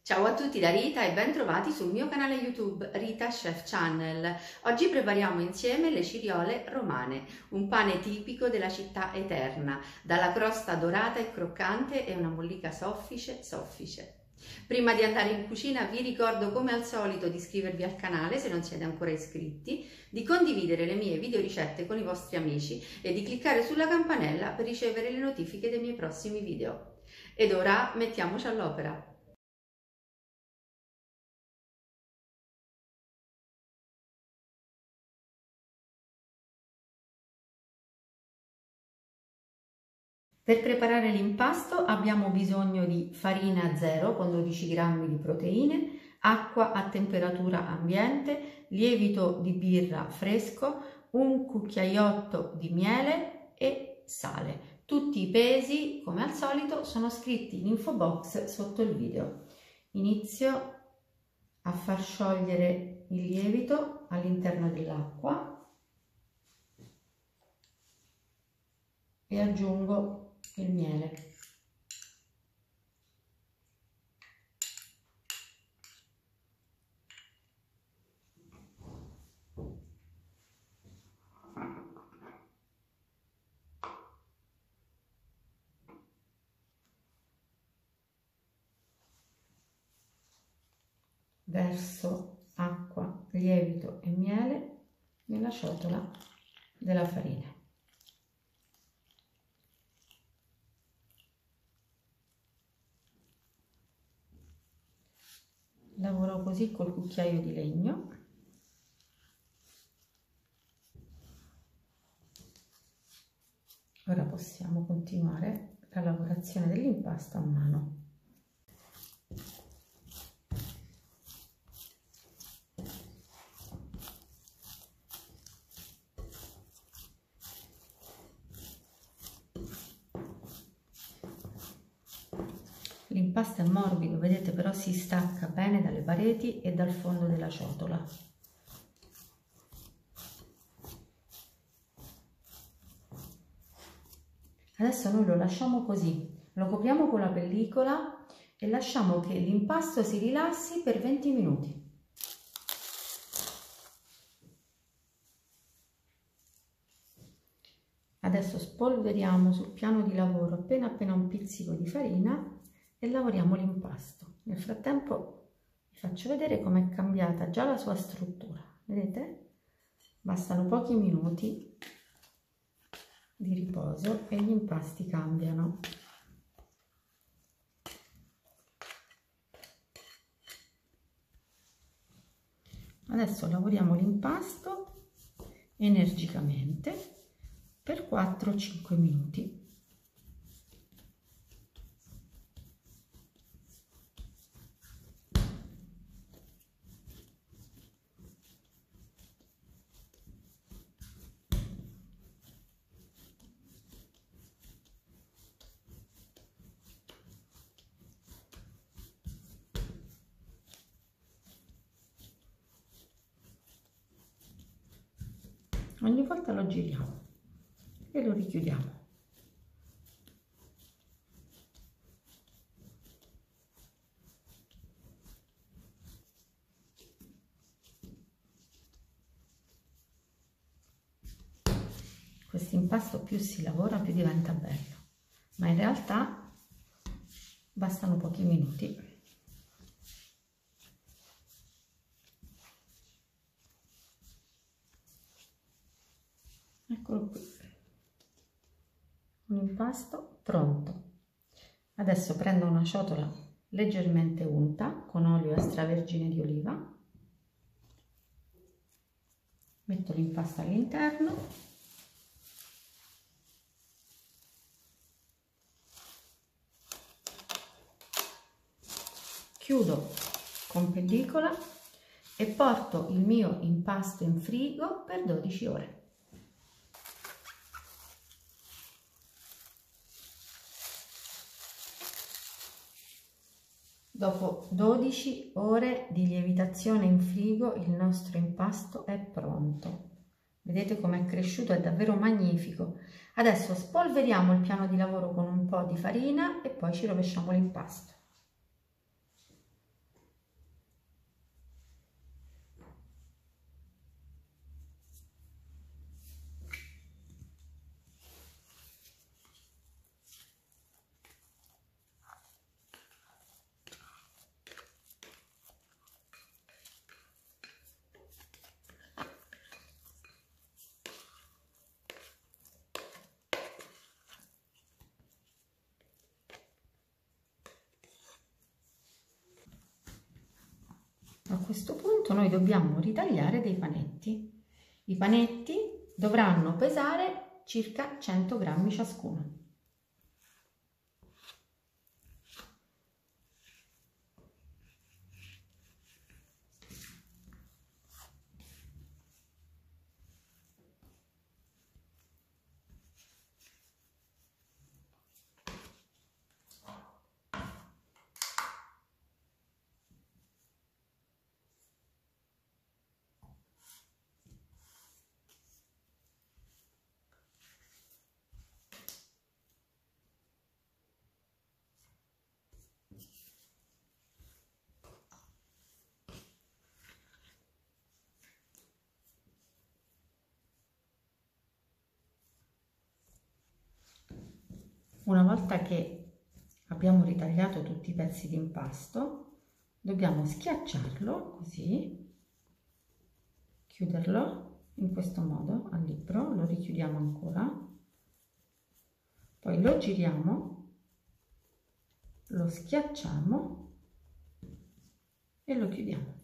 Ciao a tutti da Rita e ben trovati sul mio canale YouTube Rita Chef Channel. Oggi prepariamo insieme le ciriole romane, un pane tipico della città eterna, dalla crosta dorata e croccante e una mollica soffice soffice. Prima di andare in cucina vi ricordo come al solito di iscrivervi al canale se non siete ancora iscritti, di condividere le mie video ricette con i vostri amici e di cliccare sulla campanella per ricevere le notifiche dei miei prossimi video. Ed ora mettiamoci all'opera. Per preparare l'impasto abbiamo bisogno di farina 0 con 12 g di proteine, acqua a temperatura ambiente, lievito di birra fresco, un cucchiaiotto di miele e sale. Tutti i pesi, come al solito, sono scritti in info box sotto il video. Inizio a far sciogliere il lievito all'interno dell'acqua e aggiungo il miele. Verso acqua, lievito e miele nella ciotola della farina. Lavoro così col cucchiaio di legno. Ora possiamo continuare la lavorazione dell'impasto a mano. L'impasto è morbido, vedete, però si stacca bene dalle pareti e dal fondo della ciotola. Adesso noi lo lasciamo così, lo copriamo con la pellicola e lasciamo che l'impasto si rilassi per 20 minuti. Adesso spolveriamo sul piano di lavoro appena un pizzico di farina e lavoriamo l'impasto. Nel frattempo vi faccio vedere com'è cambiata già la sua struttura. Vedete? Bastano pochi minuti di riposo e gli impasti cambiano. Adesso lavoriamo l'impasto energicamente per 4-5 minuti. Ogni volta lo giriamo e lo richiudiamo. Questo impasto più si lavora più diventa bello, ma in realtà bastano pochi minuti. Eccolo qui, un impasto pronto. Adesso prendo una ciotola leggermente unta con olio extravergine di oliva, metto l'impasto all'interno, chiudo con pellicola e porto il mio impasto in frigo per 12 ore. Dopo 12 ore di lievitazione in frigo il nostro impasto è pronto. Vedete com'è cresciuto, è davvero magnifico. Adesso spolveriamo il piano di lavoro con un po' di farina e poi ci rovesciamo l'impasto. A questo punto noi dobbiamo ritagliare dei panetti. I panetti dovranno pesare circa 100 grammi ciascuno. Una volta che abbiamo ritagliato tutti i pezzi di impasto, dobbiamo schiacciarlo così, chiuderlo in questo modo al libro, lo richiudiamo ancora, poi lo giriamo, lo schiacciamo e lo chiudiamo.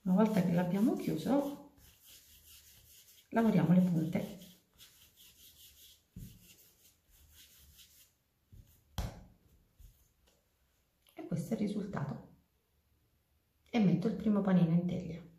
Una volta che l'abbiamo chiuso, lavoriamo le punte. E questo è il risultato. E metto il primo panino in teglia.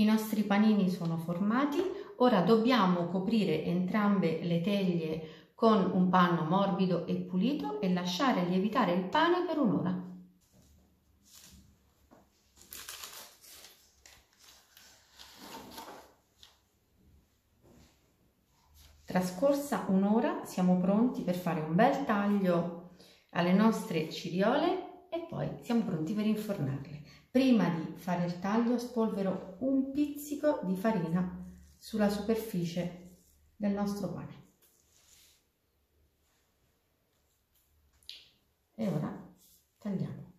I nostri panini sono formati, ora dobbiamo coprire entrambe le teglie con un panno morbido e pulito e lasciare lievitare il pane per un'ora. Trascorsa un'ora siamo pronti per fare un bel taglio alle nostre ciriole e poi siamo pronti per infornarle. Prima di fare il taglio spolvero un pizzico di farina sulla superficie del nostro pane. E ora tagliamo.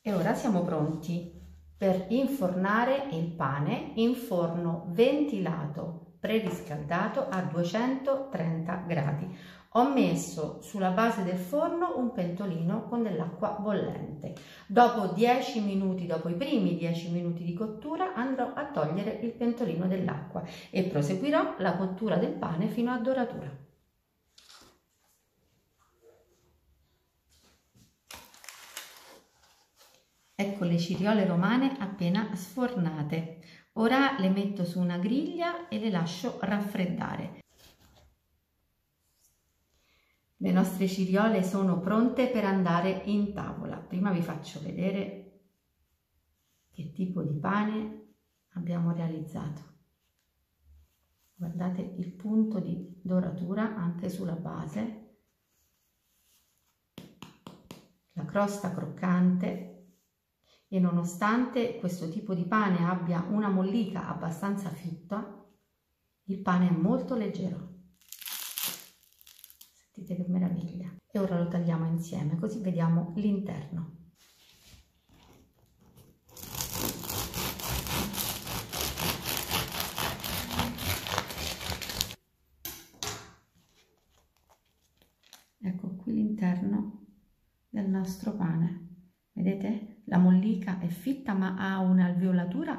E ora siamo pronti per infornare il pane in forno ventilato preriscaldato a 230 gradi. Ho messo sulla base del forno un pentolino con dell'acqua bollente. Dopo 10 minuti, dopo i primi 10 minuti di cottura, andrò a togliere il pentolino dell'acqua e proseguirò la cottura del pane fino a doratura. Ecco le ciriole romane appena sfornate. Ora le metto su una griglia e le lascio raffreddare. Le nostre ciriole sono pronte per andare in tavola. Prima vi faccio vedere che tipo di pane abbiamo realizzato. Guardate il punto di doratura anche sulla base, la crosta croccante. E nonostante questo tipo di pane abbia una mollica abbastanza fitta, il pane è molto leggero. Sentite che meraviglia. E ora lo tagliamo insieme, così vediamo l'interno. Ecco qui l'interno del nostro pane. Vedete? La mollica è fitta ma ha un'alveolatura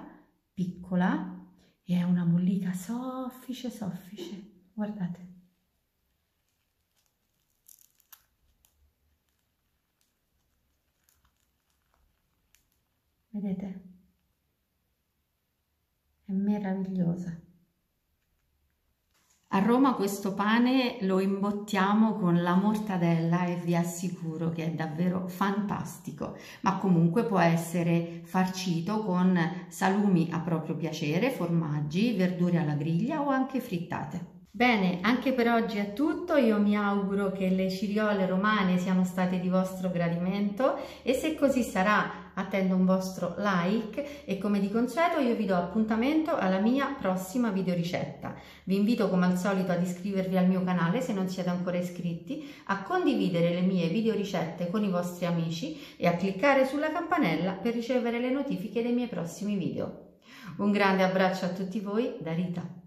piccola e è una mollica soffice, soffice. Guardate. Vedete? È meravigliosa. A Roma questo pane lo imbottiamo con la mortadella e vi assicuro che è davvero fantastico, ma comunque può essere farcito con salumi a proprio piacere, formaggi, verdure alla griglia o anche frittate. Bene, anche per oggi è tutto, io mi auguro che le ciriole romane siano state di vostro gradimento e se così sarà attendo un vostro like e come di consueto io vi do appuntamento alla mia prossima videoricetta. Vi invito come al solito ad iscrivervi al mio canale se non siete ancora iscritti, a condividere le mie videoricette con i vostri amici e a cliccare sulla campanella per ricevere le notifiche dei miei prossimi video. Un grande abbraccio a tutti voi da Rita.